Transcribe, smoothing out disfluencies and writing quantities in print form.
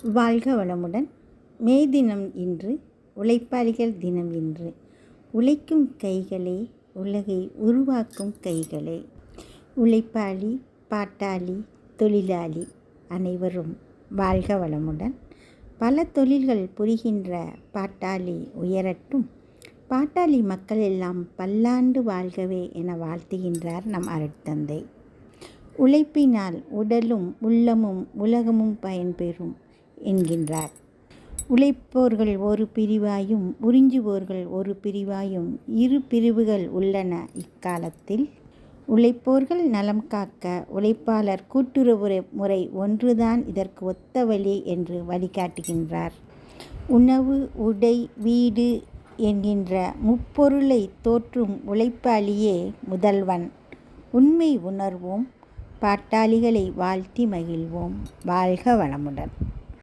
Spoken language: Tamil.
வாழ்க வளமுடன். மே தினம் இன்று, உழைப்பாளிகள் தினம் இன்று. உழைக்கும் கைகளே உலகை உருவாக்கும் கைகளே. உழைப்பாளி, பாட்டாளி, தொழிலாளி அனைவரும் வாழ்க வளமுடன். பல தொழில்கள் புரிகின்ற பாட்டாளி உயரட்டும். பாட்டாளி மக்கள் எல்லாம் பல்லாண்டு வாழ்கவே என வாழ்த்துகின்றார் நம் அருட்தந்தை. உழைப்பினால் உடலும் உள்ளமும் உலகமும் பயன்பெறும் என்கின்றார். உழைப்போர்கள் ஒரு பிரிவாயும் உறிஞ்சுவோர்கள் ஒரு பிரிவாயும் இரு பிரிவுகள் உள்ளன இக்காலத்தில். உழைப்போர்கள் நலம் காக்க உழைப்பாளர் கூட்டுறவு முறை ஒன்றுதான் இதற்கு ஒத்த வழி என்று வழிகாட்டுகின்றார். உணவு, உடை, வீடு என்கின்ற முப்பொருளை தோற்றும் உழைப்பாளியே முதல்வன். உண்மை உணர்வோம். பாட்டாளிகளை வாழ்த்தி மகிழ்வோம். வாழ்க வளமுடன்.